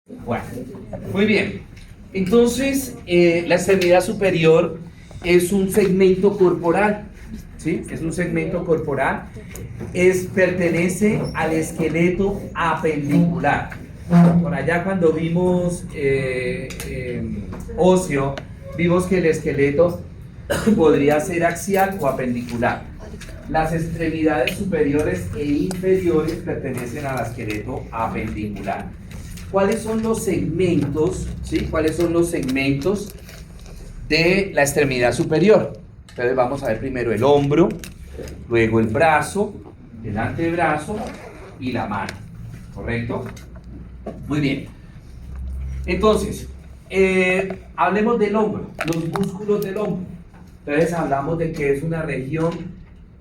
Bueno, muy bien. Entonces, la extremidad superior es un segmento corporal, ¿sí? Es un segmento corporal. Pertenece al esqueleto apendicular. Por allá cuando vimos óseo, vimos que el esqueleto podría ser axial o apendicular. Las extremidades superiores e inferiores pertenecen al esqueleto apendicular. ¿Cuáles son los segmentos, sí? ¿Cuáles son los segmentos de la extremidad superior? Entonces vamos a ver primero el hombro, luego el brazo, el antebrazo y la mano, ¿correcto? Muy bien. Entonces, hablemos del hombro, los músculos del hombro. Entonces hablamos de que es una región,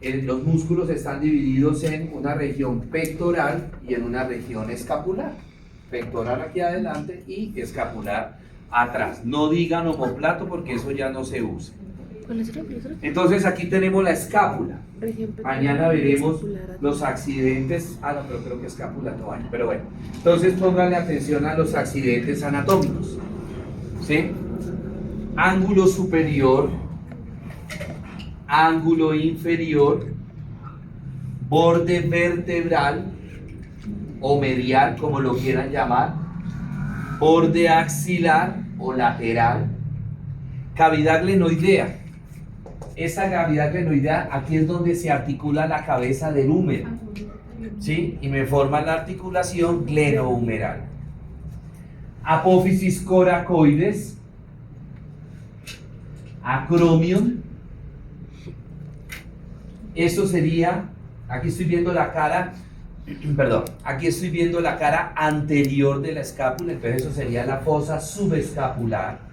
los músculos están divididos en una región pectoral y en una región escapular. Pectoral aquí adelante y escapular atrás. No digan omoplato porque eso ya no se usa. Entonces aquí tenemos la escápula. Mañana veremos los accidentes. No, pero creo que escápula no hay. Pero bueno, entonces pónganle atención a los accidentes anatómicos. ¿Sí? Ángulo superior, ángulo inferior, borde vertebral o medial, como lo quieran llamar, borde axilar o lateral, cavidad glenoidea. Esa cavidad glenoidea, aquí es donde se articula la cabeza del húmero, ¿sí? Y me forma la articulación glenohumeral. Apófisis coracoides, acromion. Eso sería, aquí estoy viendo la cara, perdón, aquí estoy viendo la cara anterior de la escápula, entonces eso sería la fosa subescapular.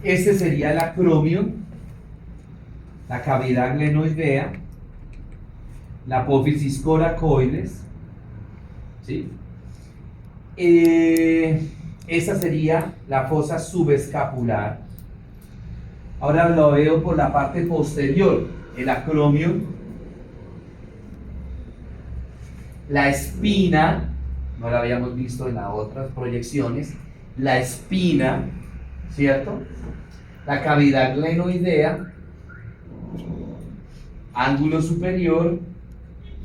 Este sería el acromion, la cavidad glenoidea, la apófisis coracoides, ¿sí? Esa sería la fosa subescapular. Ahora lo veo por la parte posterior, el acromion, la espina, no la habíamos visto en las otras proyecciones, la espina, ¿cierto? La cavidad glenoidea, ángulo superior,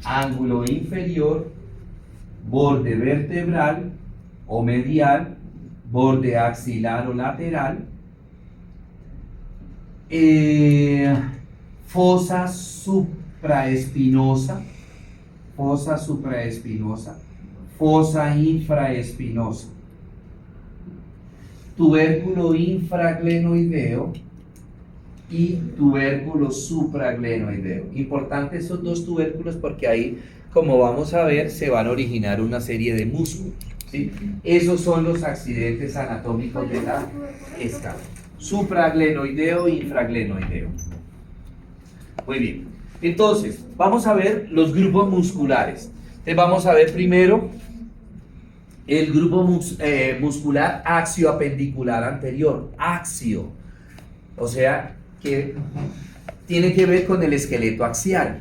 ángulo inferior, borde vertebral o medial, borde axilar o lateral, fosa supraespinosa, fosa supraespinosa, fosa infraespinosa, tubérculo infraglenoideo y tubérculo supraglenoideo. Importante esos dos tubérculos porque ahí, como vamos a ver, se van a originar una serie de músculos, ¿sí? Esos son los accidentes anatómicos de la escápula. Supraglenoideo e infraglenoideo. Muy bien. Entonces, vamos a ver los grupos musculares. Entonces, vamos a ver primero el grupo muscular axioapendicular anterior. Axio. O sea, que tiene que ver con el esqueleto axial.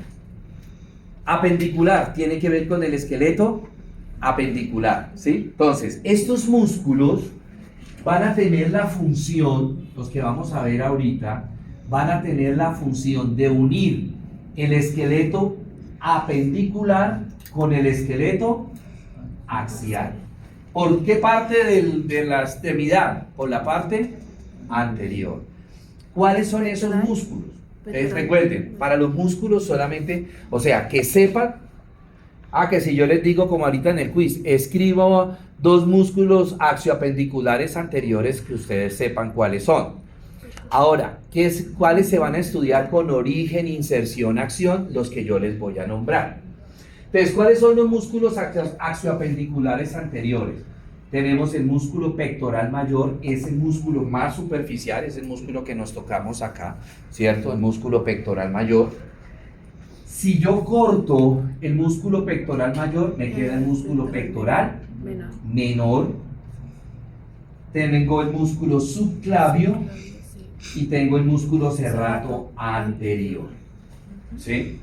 Apendicular tiene que ver con el esqueleto apendicular, ¿sí? Entonces, estos músculos van a tener la función, los que vamos a ver ahorita, van a tener la función de unir el esqueleto apendicular con el esqueleto axial. ¿Por qué parte de la extremidad? Por la parte anterior. ¿Cuáles son esos músculos? Recuerden, para los músculos solamente, o sea, que sepan, que si yo les digo como ahorita en el quiz, escribo dos músculos axioapendiculares anteriores que ustedes sepan cuáles son. Ahora, ¿cuáles se van a estudiar con origen, inserción, acción? Los que yo les voy a nombrar. Entonces, ¿cuáles son los músculos axioapendiculares anteriores? Tenemos el músculo pectoral mayor, es el músculo más superficial, es el músculo que nos tocamos acá, ¿cierto? El músculo pectoral mayor. Si yo corto el músculo pectoral mayor, me queda el músculo pectoral menor. Tengo el músculo subclavio y tengo el músculo serrato anterior. ¿Sí?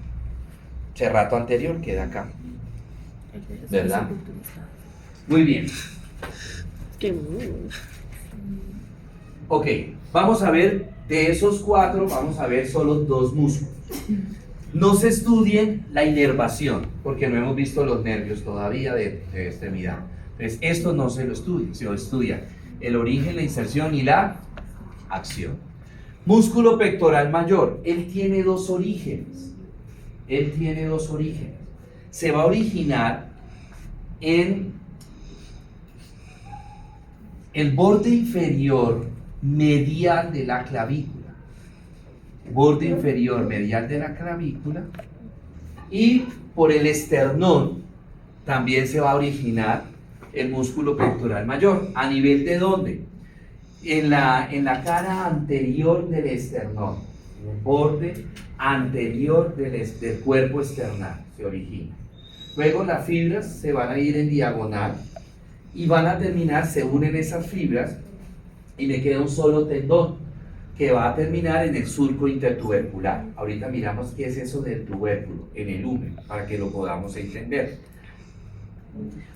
Serrato anterior queda acá, ¿verdad? Muy bien. Ok, vamos a ver, de esos 4, vamos a ver solo 2 músculos. No se estudien la inervación, porque no hemos visto los nervios todavía de extremidad. Entonces, esto no se lo estudia, se lo estudia el origen, la inserción y la acción. Músculo pectoral mayor, él tiene 2 orígenes. Él tiene 2 orígenes. Se va a originar en el borde inferior medial de la clavícula. Borde inferior medial de la clavícula, y por el esternón también se va a originar el músculo pectoral mayor. ¿A nivel de dónde? En la cara anterior del esternón, en el borde anterior del cuerpo esternal se origina. Luego las fibras se van a ir en diagonal y van a terminar, se unen esas fibras y me queda un solo tendón que va a terminar en el surco intertubercular. Ahorita miramos qué es eso del tubérculo, en el húmero, para que lo podamos entender.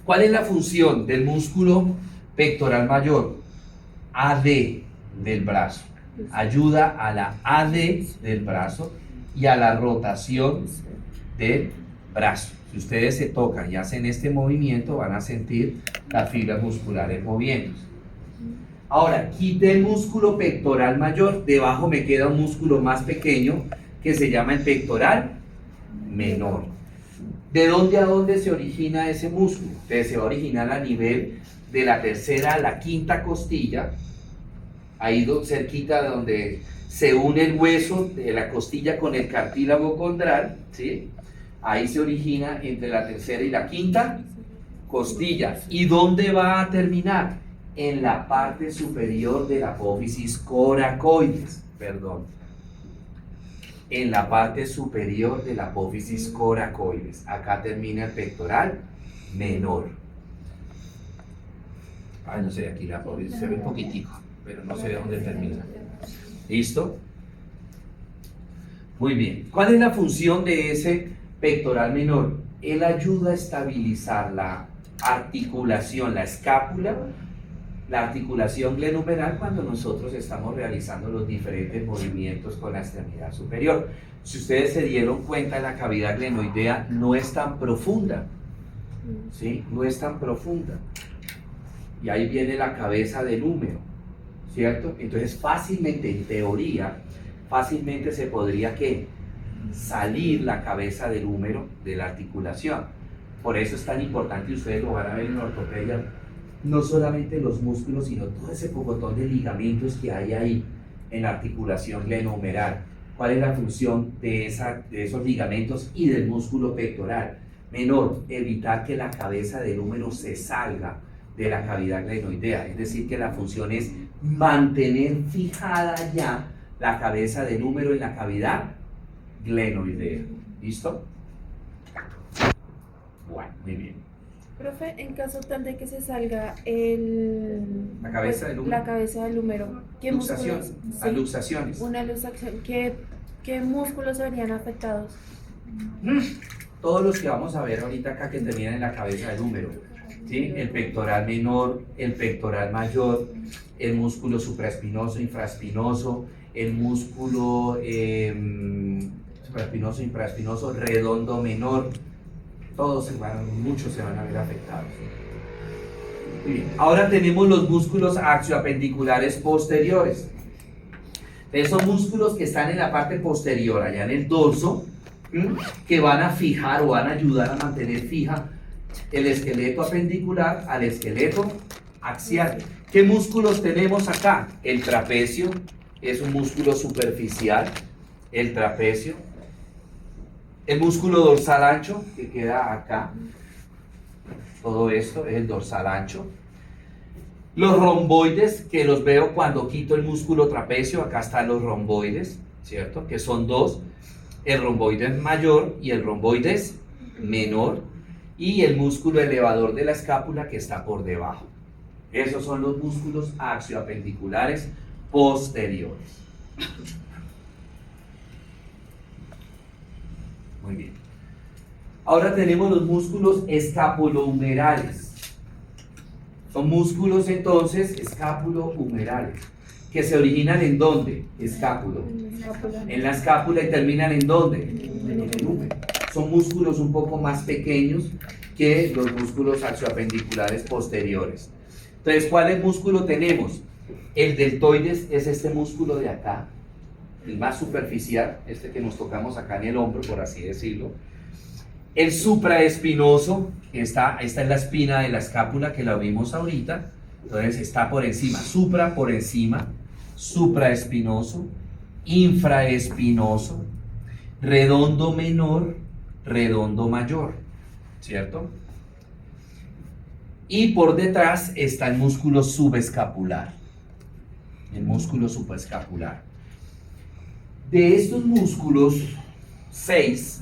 ¿Cuál es la función del músculo pectoral mayor? AD del brazo. Ayuda a la AD del brazo y a la rotación del brazo. Si ustedes se tocan y hacen este movimiento, van a sentir las fibras musculares moviéndose. Ahora, quité el músculo pectoral mayor, debajo me queda un músculo más pequeño que se llama el pectoral menor. ¿De dónde a dónde se origina ese músculo? Entonces se va a originar a nivel de la tercera a la quinta costilla, ahí cerquita donde se une el hueso de la costilla con el cartílago condral, ¿sí? Ahí se origina entre la tercera y la quinta costilla. ¿Y dónde va a terminar? En la parte superior de la apófisis coracoides, perdón. En la parte superior de la apófisis coracoides. Acá termina el pectoral menor. Ay, no sé, aquí la apófisis se ve un poquitico, pero no sé de dónde termina. ¿Listo? Muy bien. ¿Cuál es la función de ese pectoral menor? Él ayuda a estabilizar la articulación, la escápula, la articulación glenohumeral cuando nosotros estamos realizando los diferentes movimientos con la extremidad superior. Si ustedes se dieron cuenta, la cavidad glenoidea no es tan profunda, ¿sí? No es tan profunda. Y ahí viene la cabeza del húmero, ¿cierto? Entonces fácilmente, en teoría, fácilmente se podría, ¿qué? Salir la cabeza del húmero de la articulación. Por eso es tan importante, y ustedes lo van a ver en la ortopedia, no solamente los músculos, sino todo ese pocotón de ligamentos que hay ahí en la articulación glenohumeral. ¿Cuál es la función de esos ligamentos y del músculo pectoral menor? Evitar que la cabeza del húmero se salga de la cavidad glenoidea. Es decir, que la función es mantener fijada ya la cabeza del húmero en la cavidad glenoidea. ¿Listo? Bueno, muy bien. Profe, en caso tal de que se salga la cabeza del húmero, la cabeza del húmero, ¿qué músculos? Sí, luxaciones. Una luxación. ¿Qué músculos se verían afectados? Todos los que vamos a ver ahorita acá que terminan en la cabeza del húmero, ¿sí? El pectoral menor, el pectoral mayor, el músculo supraespinoso, infraespinoso, el músculo supraespinoso, infraespinoso, redondo menor. Muchos se van a ver afectados. Muy bien. Ahora tenemos los músculos axioapendiculares posteriores. Esos músculos que están en la parte posterior, allá en el dorso, que van a fijar o van a ayudar a mantener fija el esqueleto apendicular al esqueleto axial. ¿Qué músculos tenemos acá? El trapecio es un músculo superficial, el trapecio. El músculo dorsal ancho, que queda acá, todo esto es el dorsal ancho. Los romboides, que los veo cuando quito el músculo trapecio, acá están los romboides, ¿cierto? Que son 2, el romboides mayor y el romboides menor, y el músculo elevador de la escápula que está por debajo. Esos son los músculos axioapendiculares posteriores. Muy bien. Ahora tenemos los músculos escapulohumerales. Son músculos entonces escápulo-humerales, que se originan ¿en dónde? Escápulo. En la escápula y terminan ¿en dónde? En el húmero. Son músculos un poco más pequeños que los músculos axioapendiculares posteriores. Entonces, ¿cuál músculo tenemos? El deltoides es este músculo de acá, el más superficial, este que nos tocamos acá en el hombro, por así decirlo. El supraespinoso, esta es la espina de la escápula que la vimos ahorita, entonces está por encima, supra por encima, supraespinoso, infraespinoso, redondo menor, redondo mayor, ¿cierto? Y por detrás está el músculo subescapular, el músculo subescapular. De estos músculos, 6,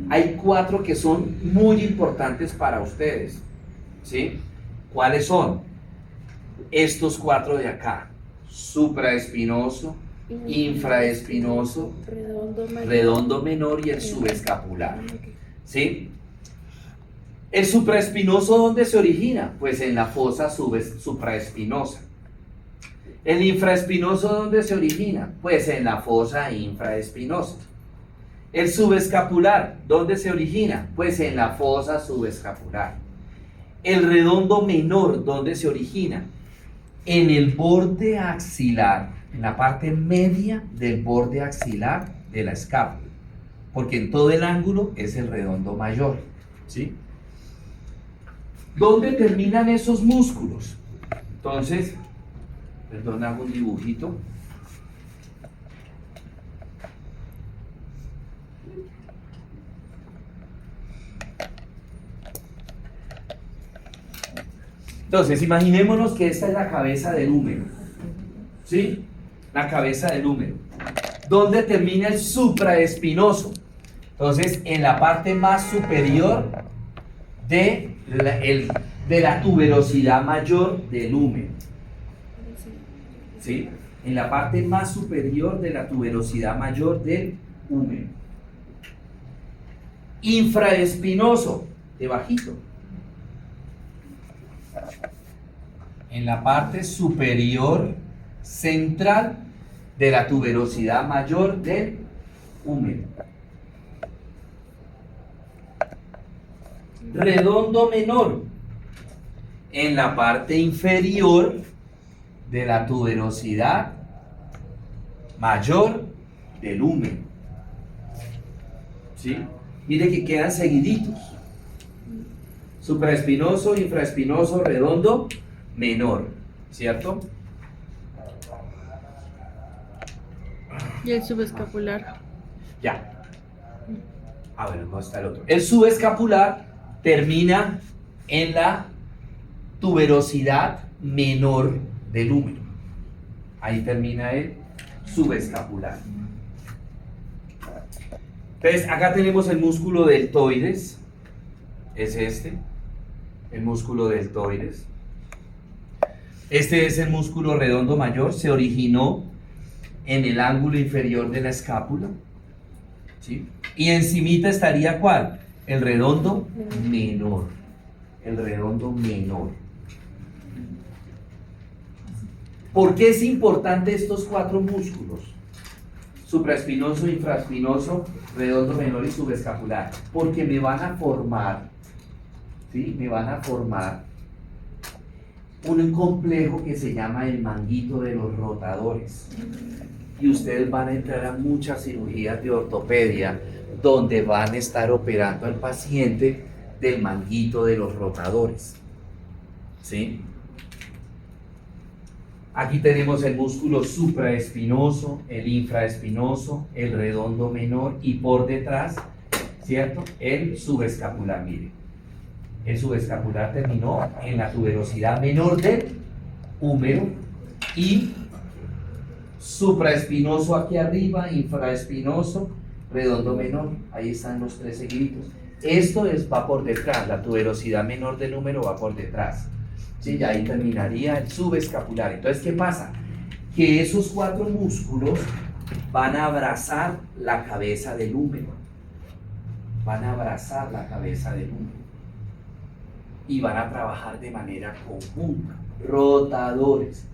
hay 4 que son muy importantes para ustedes, ¿sí? ¿Cuáles son? Estos 4 de acá: supraespinoso, infraespinoso, redondo menor y el subescapular, ¿sí? ¿El supraespinoso dónde se origina? Pues en la fosa supraespinosa. ¿El infraespinoso dónde se origina? Pues en la fosa infraespinosa. ¿El subescapular dónde se origina? Pues en la fosa subescapular. ¿El redondo menor dónde se origina? En el borde axilar, en la parte media del borde axilar de la escápula, porque en todo el ángulo es el redondo mayor, ¿sí? ¿Dónde terminan esos músculos? Entonces, perdón, hago un dibujito. Entonces, imaginémonos que esta es la cabeza del húmero, ¿sí? La cabeza del húmero. ¿Dónde termina el supraespinoso? Entonces, en la parte más superior de la tuberosidad mayor del húmero, ¿sí? En la parte más superior de la tuberosidad mayor del húmero. Infraespinoso, debajito. En la parte superior central de la tuberosidad mayor del húmero. Redondo menor, en la parte inferior de la tuberosidad mayor del húmero, ¿sí? Mire que quedan seguiditos: supraespinoso, infraespinoso, redondo menor, ¿cierto? ¿Y el subescapular? Ya. A ver, ¿dónde está el otro? El subescapular termina en la tuberosidad menor del húmero. Ahí termina el subescapular. Entonces, acá tenemos el músculo deltoides. Es este, el músculo deltoides. Este es el músculo redondo mayor. Se originó en el ángulo inferior de la escápula, ¿sí? Y encimita estaría ¿cuál? El redondo menor. El redondo menor. ¿Por qué es importante estos 4 músculos? Supraespinoso, infraespinoso, redondo menor y subescapular. Porque me van a formar, ¿sí? Me van a formar un complejo que se llama el manguito de los rotadores. Y ustedes van a entrar a muchas cirugías de ortopedia donde van a estar operando al paciente del manguito de los rotadores, ¿sí? Aquí tenemos el músculo supraespinoso, el infraespinoso, el redondo menor y por detrás, ¿cierto? El subescapular. Mire, el subescapular terminó en la tuberosidad menor del húmero y supraespinoso aquí arriba, infraespinoso, redondo menor. Ahí están los 3 seguiditos. Esto va por detrás, la tuberosidad menor del húmero va por detrás. ¿Sí? Y ahí terminaría el subescapular. Entonces, ¿qué pasa? Que esos 4 músculos van a abrazar la cabeza del húmero. Van a abrazar la cabeza del húmero. y van a trabajar de manera conjunta, rotadores.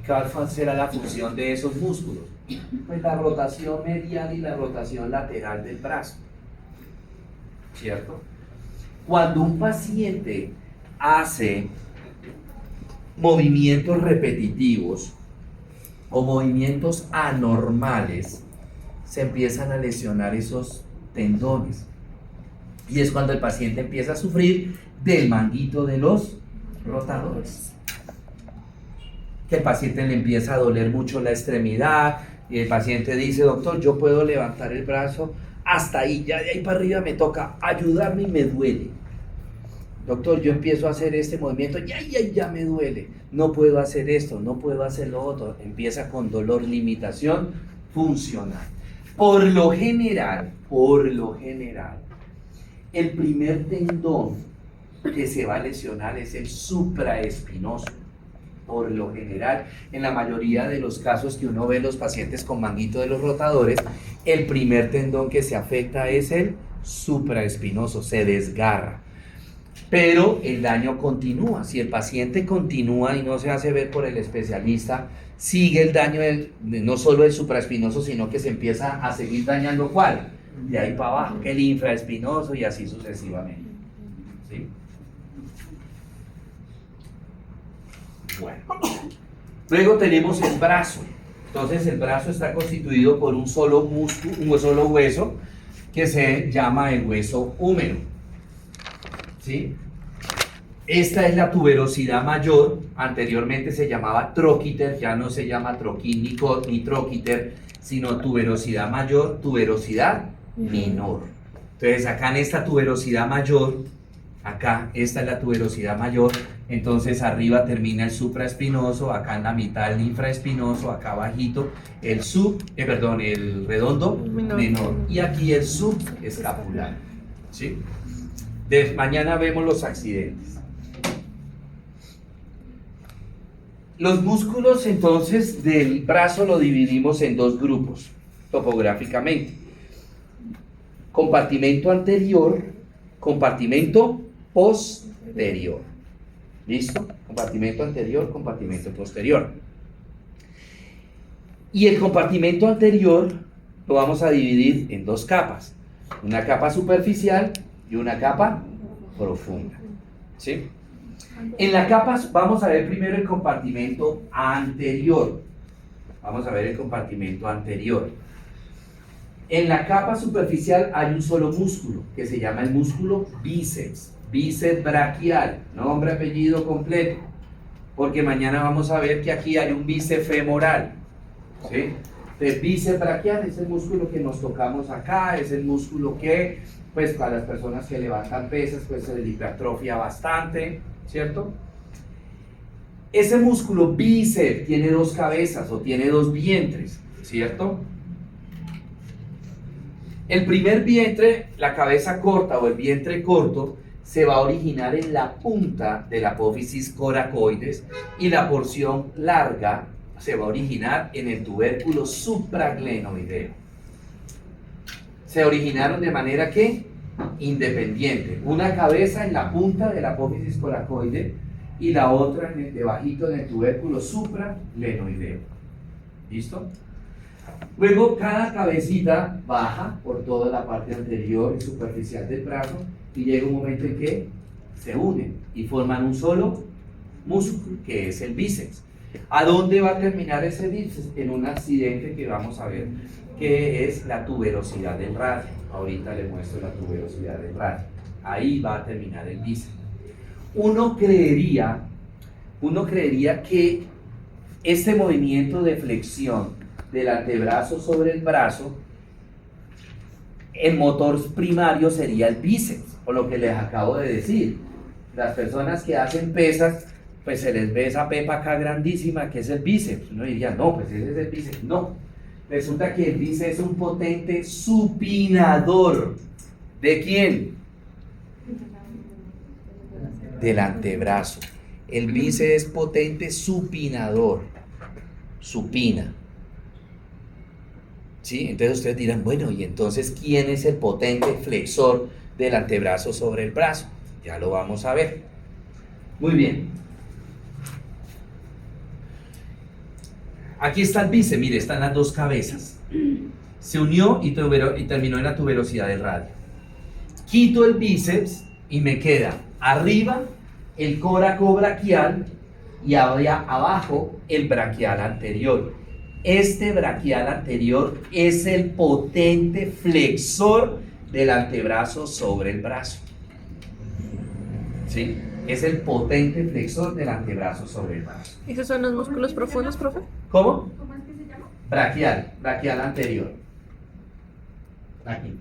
¿Cuál será la función de esos músculos? Pues la rotación medial y la rotación lateral del brazo, ¿cierto? Cuando un paciente hace movimientos repetitivos o movimientos anormales, se empiezan a lesionar esos tendones. Y es cuando el paciente empieza a sufrir del manguito de los rotadores. Que el paciente le empieza a doler mucho la extremidad y el paciente dice, doctor, yo puedo levantar el brazo hasta ahí, ya de ahí para arriba me toca ayudarme y me duele. Doctor, yo empiezo a hacer este movimiento, ya me duele, no puedo hacer esto, no puedo hacer lo otro. Empieza con dolor, limitación funcional. Por lo general, el primer tendón que se va a lesionar es el supraespinoso. Por lo general, en la mayoría de los casos que uno ve en los pacientes con manguito de los rotadores, el primer tendón que se afecta es el supraespinoso, se desgarra. Pero el daño continúa. Si el paciente continúa y no se hace ver por el especialista, sigue el daño no solo del supraespinoso, sino que se empieza a seguir dañando ¿cuál? De ahí para abajo, el infraespinoso y así sucesivamente. ¿Sí? Bueno. Luego tenemos el brazo. Entonces el brazo está constituido por un solo músculo, un solo hueso que se llama el hueso húmero. ¿Sí? Esta es la tuberosidad mayor, anteriormente se llamaba troquíter, ya no se llama troquín ni troquíter, sino tuberosidad mayor, tuberosidad menor. Entonces acá en esta tuberosidad mayor, acá esta es la tuberosidad mayor, entonces arriba termina el supraespinoso, acá en la mitad el infraespinoso, acá abajito el el redondo menor y aquí el subescapular. ¿Sí? Mañana vemos los accidentes. Los músculos entonces del brazo lo dividimos en dos grupos, topográficamente. Compartimento anterior, compartimento posterior. ¿Listo? Compartimento anterior, compartimento posterior. Y el compartimento anterior lo vamos a dividir en dos capas. Una capa superficial y una capa profunda. ¿Sí? En la capa vamos a ver primero el compartimento anterior. Vamos a ver el compartimento anterior. En la capa superficial hay un solo músculo que se llama el músculo bíceps. Bíceps braquial, nombre, apellido completo. Porque mañana vamos a ver que aquí hay un bíceps femoral. ¿Sí? El bíceps braquial es el músculo que nos tocamos acá, es el músculo que, pues para las personas que levantan pesas, pues se le hipertrofia bastante, ¿cierto? Ese músculo bíceps tiene dos cabezas o tiene dos vientres, ¿cierto? El primer vientre, la cabeza corta o el vientre corto, se va a originar en la punta de la apófisis coracoides y la porción larga se va a originar en el tubérculo supraglenoideo. Se originaron de manera que independiente, una cabeza en la punta de la apófisis coracoide y la otra debajito en el tubérculo supraglenoideo. ¿Listo? Luego cada cabecita baja por toda la parte anterior y superficial del brazo y llega un momento en que se unen y forman un solo músculo que es el bíceps. ¿A dónde va a terminar ese bíceps? En un accidente que vamos a ver, que es la tuberosidad del radio. Ahorita les muestro la tuberosidad del radio. Ahí va a terminar el bíceps. Uno creería que este movimiento de flexión del antebrazo sobre el brazo, el motor primario sería el bíceps, por lo que les acabo de decir. Las personas que hacen pesas, pues se les ve esa pepa acá grandísima que es el bíceps. Uno diría, no, pues ese es el bíceps. No, resulta que el bíceps es un potente supinador. ¿De quién? Del antebrazo. El bíceps es potente supinador. Supina. ¿Sí? Entonces ustedes dirán, bueno, ¿y entonces quién es el potente flexor del antebrazo sobre el brazo? Ya lo vamos a ver. Muy bien. Aquí está el bíceps, mire, están las dos cabezas. Se unió y terminó en la tuberosidad del radio. Quito el bíceps y me queda arriba el coracobraquial y abajo el braquial anterior. Este braquial anterior es el potente flexor del antebrazo sobre el brazo. ¿Sí? Es el potente flexor del antebrazo sobre el brazo. ¿Esos son los músculos profundos, profe? ¿Cómo? ¿Cómo es que se llama? Braquial anterior. Aquí.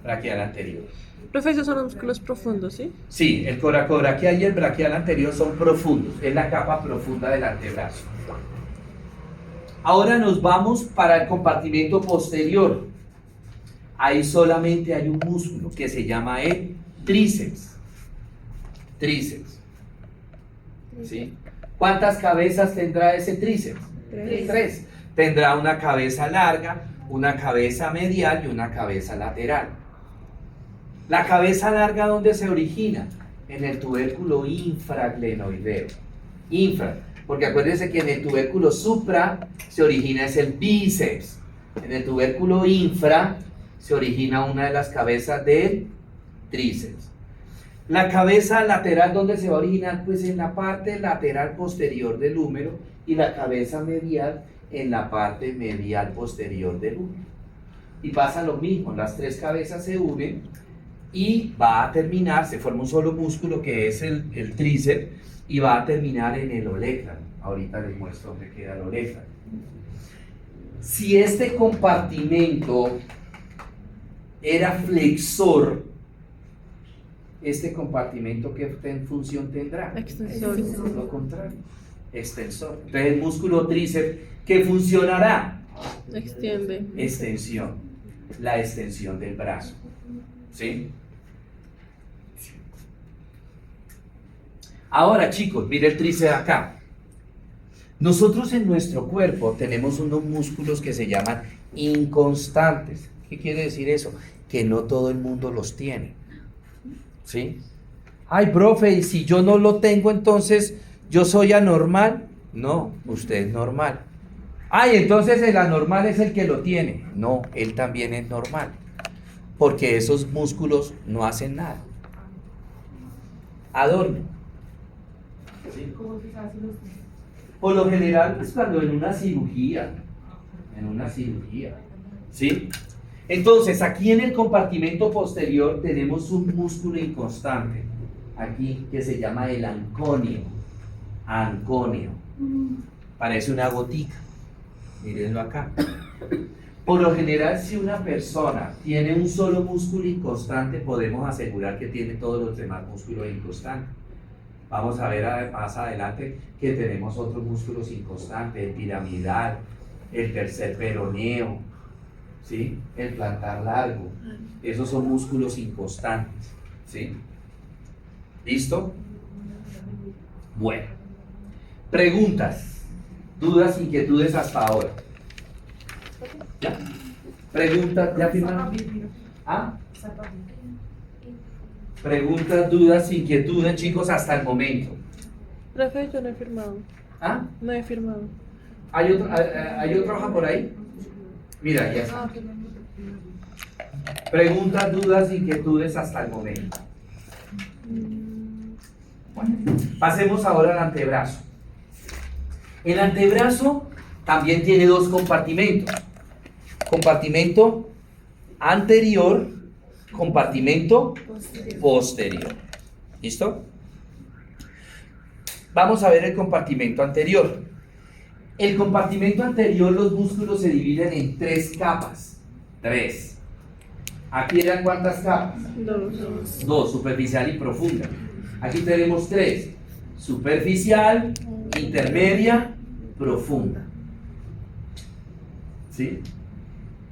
Braquial anterior. Profe, esos son los músculos profundos, ¿sí? Sí, el coracobraquial y el braquial anterior son profundos, es la capa profunda del antebrazo. Ahora nos vamos para el compartimento posterior. Ahí solamente hay un músculo que se llama el tríceps. Tríceps. ¿Sí? ¿Cuántas cabezas tendrá ese tríceps? Tres. Tendrá una cabeza larga, una cabeza medial y una cabeza lateral. La cabeza larga, ¿dónde se origina? En el tubérculo infraglenoideo. Porque acuérdense que en el tubérculo supra se origina es el bíceps. En el tubérculo infra se origina una de las cabezas del tríceps. La cabeza lateral, ¿dónde se va a originar? Pues en la parte lateral posterior del húmero, y la cabeza medial en la parte medial posterior del húmero. Y pasa lo mismo, las tres cabezas se unen y va a terminar, se forma un solo músculo que es el tríceps, y va a terminar en el olecrano. Ahorita les muestro dónde queda el olecrano. Si este compartimento era flexor, este compartimento, ¿qué función tendrá? Extensor. Lo contrario, extensor. Entonces el músculo tríceps, ¿qué funcionará? Extiende. Extensión, la extensión del brazo. ¿Sí? Ahora, chicos, mire el tríceps acá. Nosotros en nuestro cuerpo tenemos unos músculos que se llaman inconstantes. ¿Qué quiere decir eso? Que no todo el mundo los tiene. ¿Sí? Ay, profe, y si yo no lo tengo, entonces yo soy anormal. No, usted es normal. Ay, entonces el anormal es el que lo tiene. No, él también es normal. Porque esos músculos no hacen nada. Adorno. ¿Sí? ¿Cómo se hace los Por lo general, pues cuando en una cirugía. ¿Sí? Entonces, aquí en el compartimento posterior tenemos un músculo inconstante. Aquí que se llama el anconio. Anconio. Parece una gotica. Mírenlo acá. Por lo general, si una persona tiene un solo músculo inconstante, podemos asegurar que tiene todos los demás músculos inconstantes. Vamos a ver más adelante que tenemos otros músculos inconstantes, el piramidal, el tercer peroneo, ¿sí? El plantar largo. Esos son músculos inconstantes, ¿sí? ¿Listo? Bueno. Preguntas, dudas, inquietudes hasta ahora. ¿Ya? Preguntas, ¿ya firmaron? ¿Ah? Preguntas, dudas, inquietudes, chicos, hasta el momento. Profe, yo no he firmado. ¿Ah? No he firmado. ¿Hay otra hoja por ahí? Mira, ya está. Preguntas, dudas, inquietudes hasta el momento. Bueno, pasemos ahora al antebrazo. El antebrazo también tiene dos compartimentos. Compartimento anterior, compartimento posterior. ¿Listo? Vamos a ver el compartimento anterior. El compartimento anterior, los músculos se dividen en tres capas. Tres. ¿Aquí eran cuántas capas? Dos. Dos, superficial y profunda. Aquí tenemos tres. Superficial, intermedia, profunda. ¿Sí?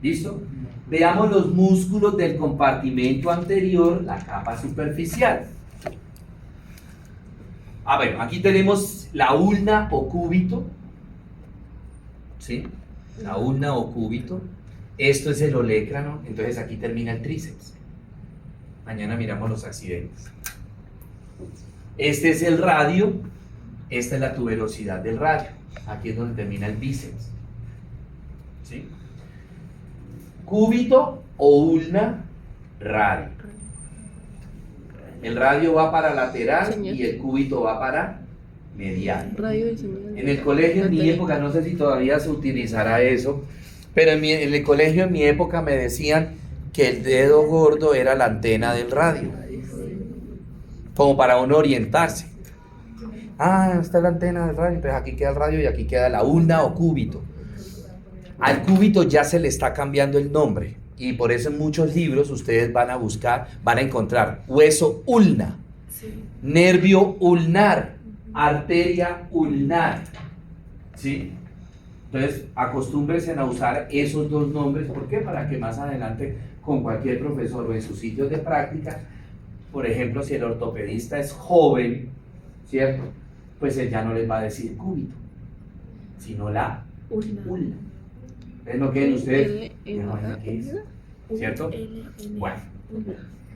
¿Listo? Veamos los músculos del compartimento anterior, la capa superficial. Bueno, aquí tenemos la ulna o cúbito. ¿Sí? La ulna o cúbito. Esto es el olecrano, entonces aquí termina el tríceps. Mañana miramos los accidentes. Este es el radio, esta es la tuberosidad del radio. Aquí es donde termina el bíceps. ¿Sí? Cúbito o ulna, radio. El radio va para lateral y el cúbito va para medial. En el colegio, en mi época, no sé si todavía se utilizará eso, pero en el colegio, en mi época, me decían que el dedo gordo era la antena del radio, como para uno orientarse. Ah, esta es la antena del radio, pues aquí queda el radio y aquí queda la ulna o cúbito. Al cúbito ya se le está cambiando el nombre y por eso en muchos libros ustedes van a buscar, van a encontrar hueso ulna, nervio ulnar, arteria ulnar, ¿sí? Entonces acostúmbrense a usar esos dos nombres. ¿Por qué? Para que más adelante con cualquier profesor o en sus sitios de práctica, por ejemplo, si el ortopedista es joven, ¿cierto? Pues él ya no les va a decir cúbito, sino la ulna. Entonces no queden ustedes, ¿qué es? ¿Cierto? Bueno,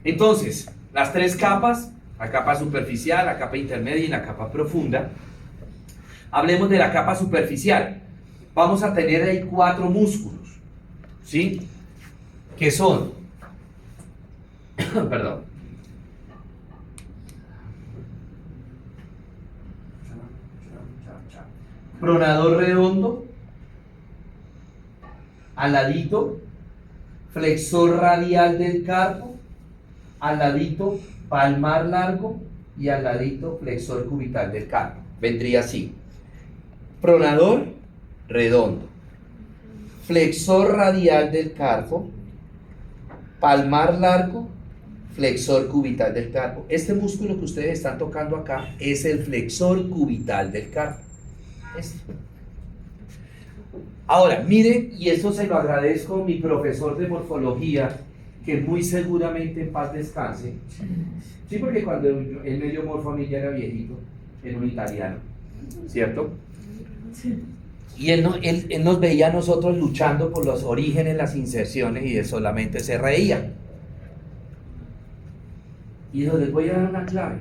entonces, las tres capas, la capa superficial, la capa intermedia y la capa profunda. Hablemos de la capa superficial. Vamos a tener ahí 4 músculos, ¿sí? Que son, perdón, pronador redondo, al ladito, flexor radial del carpo, al ladito, palmar largo y al ladito, flexor cubital del carpo. Vendría así: pronador redondo, flexor radial del carpo, palmar largo, flexor cubital del carpo. Este músculo que ustedes están tocando acá es el flexor cubital del carpo. Ahora, miren, y esto se lo agradezco a mi profesor de morfología, que muy seguramente en paz descanse. Sí, porque cuando él me dio morfo a mí ya era viejito, era un italiano, ¿cierto? Y él nos veía a nosotros luchando por los orígenes, las inserciones, y él solamente se reía. Y yo les voy a dar una clave,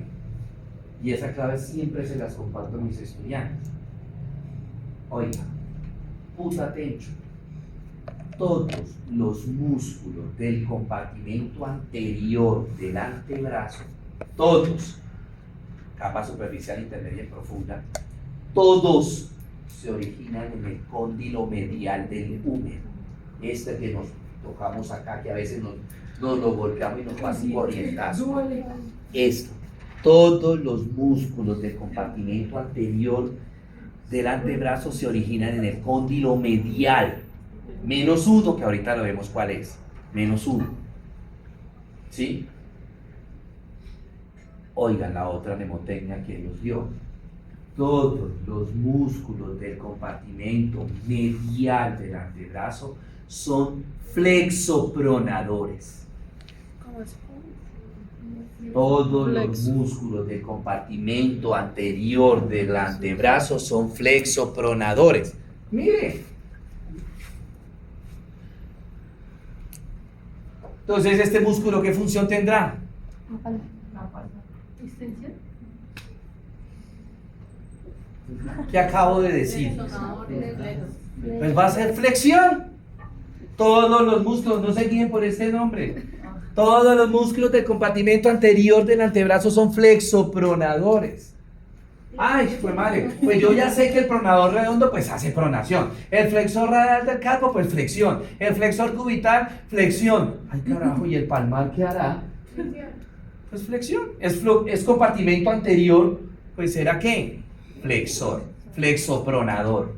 y esa clave siempre se las comparto a mis estudiantes. Oiga, puta tencho, todos los músculos del compartimento anterior del antebrazo, todos, capa superficial, intermedia y profunda, todos se originan en el cóndilo medial del húmero, este que nos tocamos acá, que a veces nos lo golpeamos y nos pasa un corrientazo. Esto, todos los músculos del compartimento anterior del antebrazo se originan en el cóndilo medial, menos uno, que ahorita lo vemos cuál es, menos uno, ¿sí? Oigan la otra mnemotecnia que nos dio. Todos los músculos del compartimento medial del antebrazo son flexopronadores. ¿Cómo es? Todos los músculos del compartimento anterior del antebrazo son flexopronadores. Mire. Entonces, ¿este músculo qué función tendrá? Extensión. ¿Qué acabo de decir? Pues va a ser flexión. Todos los músculos, no se guíen por este nombre. Todos los músculos del compartimento anterior del antebrazo son flexopronadores. Ay, pues madre, pues yo ya sé que el pronador redondo pues hace pronación. El flexor radial del carpo pues flexión. El flexor cubital, flexión. Ay carajo, ¿y el palmar qué hará? Pues flexión. Es compartimento anterior, pues ¿será qué? Flexor, flexopronador.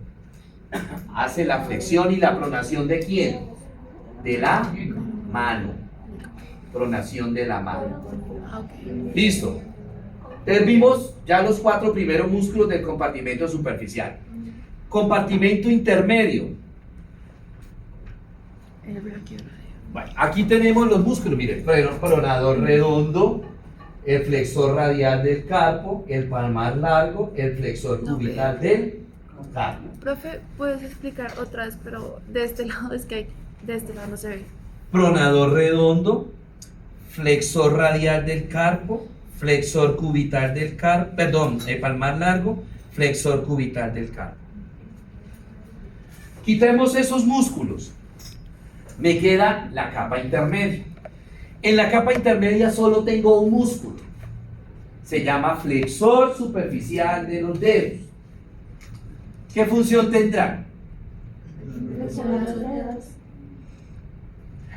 Hace la flexión y la pronación ¿de quién? De la mano. Pronación de la mano. Listo. Entonces vimos ya los 4 primeros músculos del compartimento superficial. Compartimento intermedio. Bueno, aquí tenemos los músculos, miren, pronador redondo, el flexor radial del carpo, el palmar largo, el flexor cubital del carpo. Profe, ¿puedes explicar otra vez? Pero de este lado es que de este lado no se ve. Pronador redondo, flexor radial del carpo, flexor cubital del carpo, perdón, palmar largo, flexor cubital del carpo. Quitemos esos músculos. Me queda la capa intermedia. En la capa intermedia solo tengo un músculo. Se llama flexor superficial de los dedos. ¿Qué función tendrá?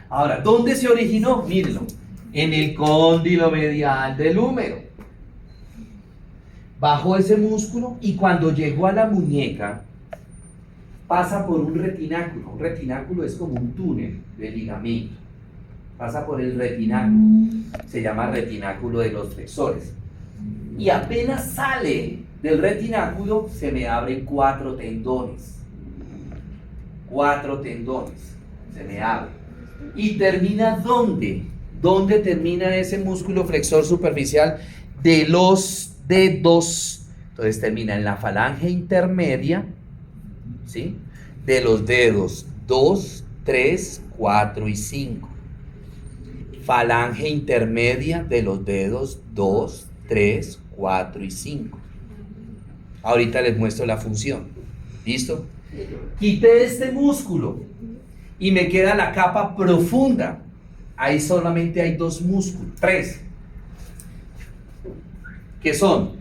Ahora, ¿dónde se originó? Mírenlo. En el cóndilo medial del húmero. Bajó ese músculo y cuando llegó a la muñeca, pasa por un retináculo. Un retináculo es como un túnel de ligamento. Pasa por el retináculo. Se llama retináculo de los flexores. Y apenas sale del retináculo, se me abren 4 tendones. 4 tendones. Se me abren. ¿Y termina dónde? ¿Dónde termina ese músculo flexor superficial de los dedos? Entonces termina en la falange intermedia, ¿sí? De los dedos 2, 3, 4 y 5. Falange intermedia de los dedos 2, 3, 4 y 5. Ahorita les muestro la función. ¿Listo? Quité este músculo y me queda la capa profunda. Ahí solamente hay 2 músculos, 3. Que son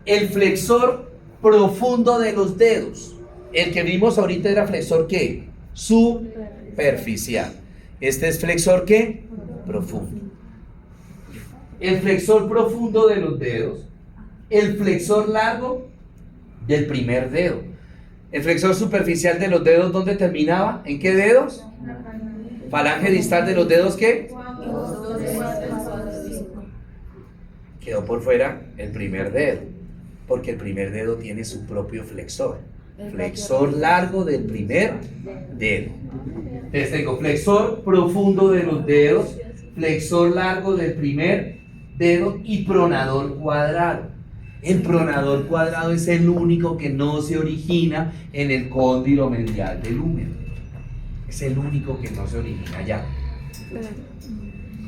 el flexor profundo de los dedos. El que vimos ahorita era flexor ¿qué? Superficial. Este es flexor ¿qué? Profundo. El flexor profundo de los dedos. El flexor largo del primer dedo. El flexor superficial de los dedos, ¿dónde terminaba? ¿En qué dedos? Falange distal de los dedos ¿qué? Quedó por fuera el primer dedo, porque el primer dedo tiene su propio flexor. Flexor largo del primer dedo. Entonces tengo flexor profundo de los dedos, flexor largo del primer dedo y pronador cuadrado. El pronador cuadrado es el único que no se origina en el cóndilo medial del húmero. Es el único que no se origina allá.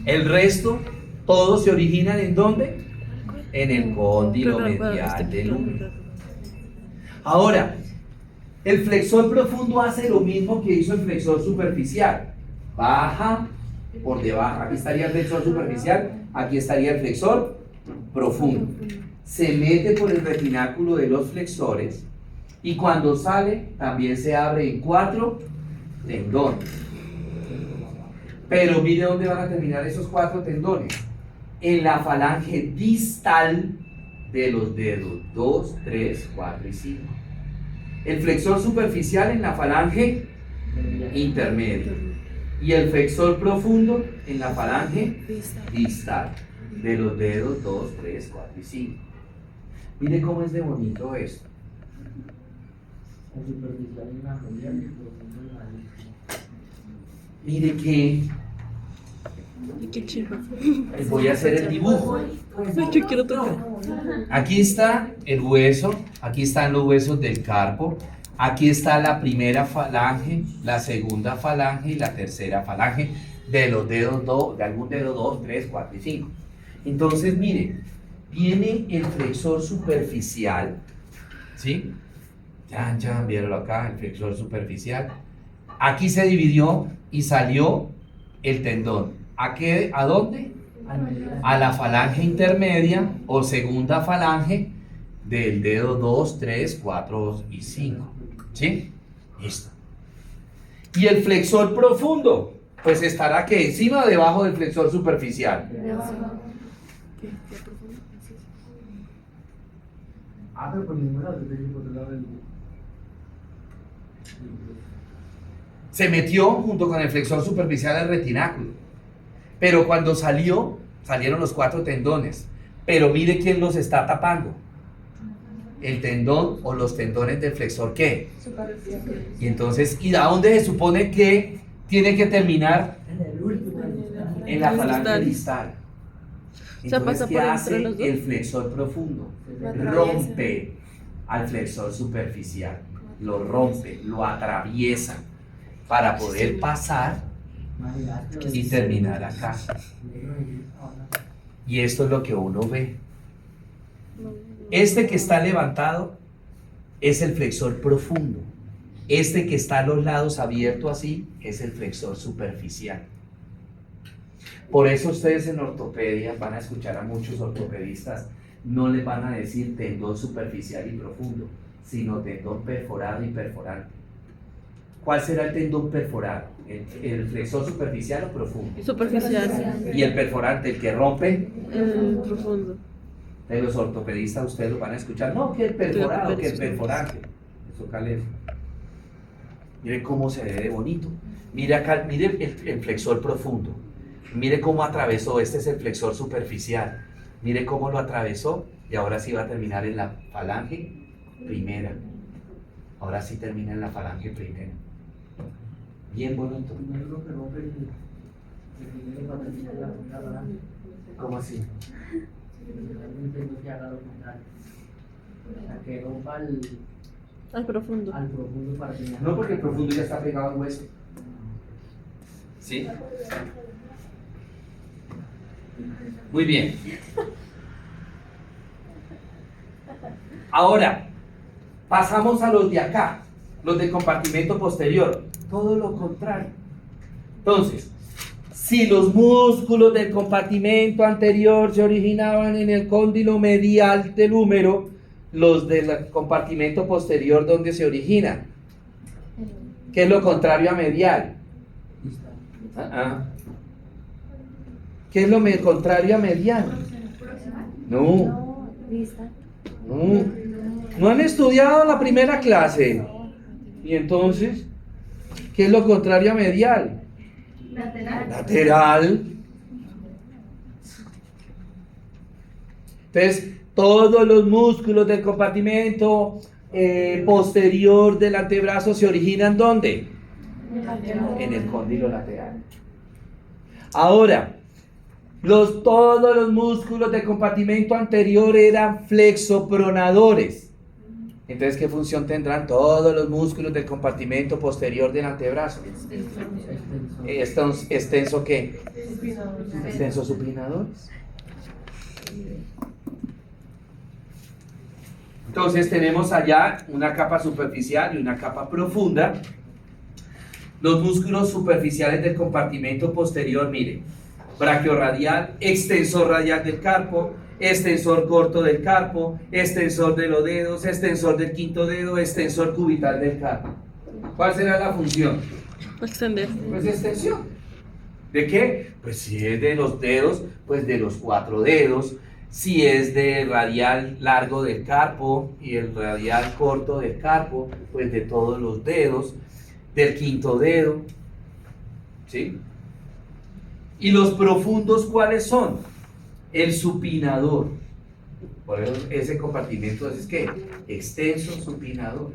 El resto, todos se originan ¿en dónde? En el cóndilo medial del húmero. Ahora, el flexor profundo hace lo mismo que hizo el flexor superficial. Baja por debajo. Aquí estaría el flexor superficial, aquí estaría el flexor profundo. Se mete por el retináculo de los flexores y cuando sale también se abre en 4 tendones. Pero mire dónde van a terminar esos 4 tendones. En la falange distal de los dedos 2, 3, 4 y 5. El flexor superficial en la falange intermedia. Y el flexor profundo en la falange distal de los dedos 2, 3, 4 y 5. Mire cómo es de bonito esto. Mire que les voy a hacer el dibujo. Yo quiero tocar. Aquí está el hueso, aquí están los huesos del carpo, aquí está la primera falange, la segunda falange y la tercera falange de los dedos 2, de algún dedo 2, 3, 4 y 5. Entonces, mire, viene el flexor superficial, ¿sí? Ya, míralo acá, el flexor superficial. Aquí se dividió y salió el tendón. ¿A qué? ¿A dónde? A la falange intermedia o segunda falange del dedo 2, 3, 4 y 5. ¿Sí? Listo. ¿Y el flexor profundo? Pues estará ¿qué? ¿Encima o debajo del flexor superficial? pero por ningún lado, tiene que por el lado del... Se metió junto con el flexor superficial al retináculo. Pero cuando salieron los 4 tendones. Pero mire quién los está tapando. El tendón o los tendones del flexor ¿qué? Superficial. Y entonces, ¿y a dónde se supone que tiene que terminar? En la falange distal. Entonces, ¿qué hace el flexor profundo? Rompe al flexor superficial. Lo rompe, lo atraviesa para poder pasar y terminar acá. Y esto es lo que uno ve. Este que está levantado es el flexor profundo. Este que está a los lados abierto así es el flexor superficial. Por eso ustedes en ortopedia van a escuchar a muchos ortopedistas, no les van a decir tendón superficial y profundo, sino tendón perforado y perforante. ¿Cuál será el tendón perforado? ¿El flexor superficial o profundo? Superficial. ¿Y el perforante, el que rompe? El profundo. De los ortopedistas ustedes lo van a escuchar, no, que el perforado, que el perforante. Eso cale. Mire cómo se ve de bonito. Mire acá, mire el flexor profundo. Mire cómo atravesó, este es el flexor superficial. Mire cómo lo atravesó y ahora sí va a terminar en la falange primera. Ahora sí termina en la falange primera. Bien bonito. No es lo que rompe el dinero para terminar la primera falange. ¿Cómo así? Realmente no que haga lo contrario. O sea, que rompa Al profundo. al profundo para terminar. No, porque el profundo ya está pegado al hueso. ¿Sí? Muy bien. Ahora, pasamos a los de acá, los del compartimento posterior. Todo lo contrario. Entonces, si los músculos del compartimento anterior se originaban en el cóndilo medial del húmero, los del compartimento posterior, ¿dónde se originan? ¿Qué es lo contrario a medial? ¿Qué es lo contrario a medial? No. No. No han estudiado la primera clase. Y entonces, ¿qué es lo contrario a medial? Lateral. Entonces, todos los músculos del compartimento posterior del antebrazo se originan ¿dónde? En el cóndilo lateral. Ahora, todos los músculos del compartimento anterior eran flexopronadores. Entonces, ¿qué función tendrán todos los músculos del compartimento posterior del antebrazo? ¿Extenso qué? Extenso supinadores. Entonces tenemos allá una capa superficial y una capa profunda. Los músculos superficiales del compartimento posterior, mire, braquiorradial, extensor radial del carpo, extensor corto del carpo, extensor de los dedos, extensor del quinto dedo, extensor cubital del carpo. ¿Cuál será la función? Extender. Pues extensión. ¿De qué? Pues si es de los dedos, pues de los 4 dedos. Si es de radial largo del carpo y el radial corto del carpo, pues de todos los dedos, del quinto dedo. ¿Sí? ¿Y los profundos cuáles son? El supinador. Por eso ese compartimento es que extenso supinador.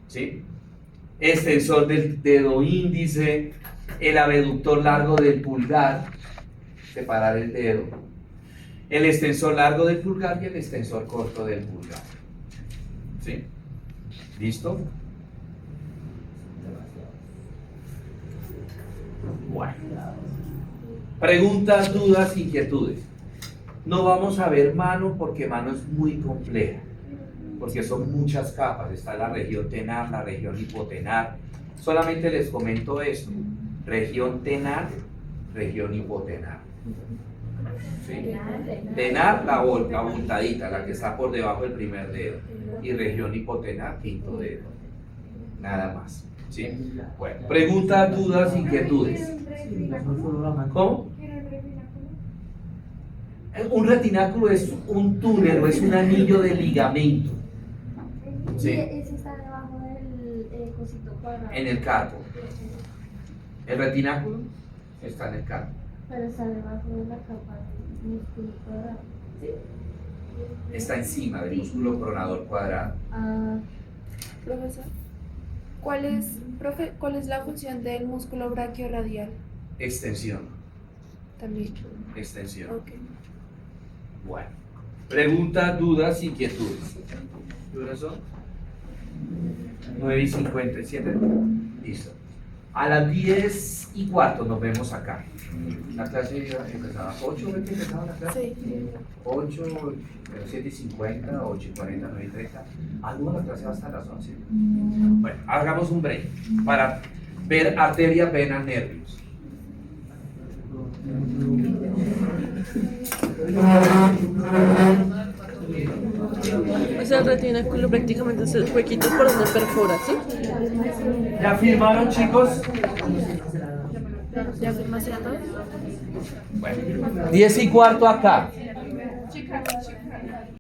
¿Sí? Extensor del dedo índice, el abductor largo del pulgar, separar el dedo, el extensor largo del pulgar y el extensor corto del pulgar. ¿Sí? ¿Listo? Bueno. Preguntas, dudas, inquietudes. No vamos a ver mano porque mano es muy compleja, porque son muchas capas. Está la región tenar, la región hipotenar. Solamente les comento esto: región tenar, región hipotenar. ¿Sí? Tenar, la abultadita, la que está por debajo del primer dedo, y región hipotenar, quinto dedo. Nada más. ¿Sí? Bueno, preguntas, dudas, inquietudes. ¿Cómo? Un retináculo es un túnel o es un anillo de ligamento. ¿Sí? Ese está debajo del cosito cuadrado. En el carpo. El retináculo está en el carpo. Pero está debajo de la capa del músculo cuadrado. ¿Sí? Está encima del músculo pronador cuadrado. Profesor, ¿cuál es la función del músculo braquiorradial? Extensión. También. Extensión. Ok. Bueno. Preguntas, dudas, inquietudes. ¿Qué horas son? 9:57. Listo. A las 10:15 nos vemos acá. La clase empezaba 8, ¿ven que empezaba la clase? Sí. 8, 7:50, 8:40, 9:30. No, la clase va hasta las 11. Bueno, hagamos un break para ver arteria, vena, nervios. O sea, el retináculo prácticamente es el huequito por donde perfora, ¿sí? ¿Ya firmaron, chicos? ¿Ya firmaste a todos? Bueno, 10:15 acá.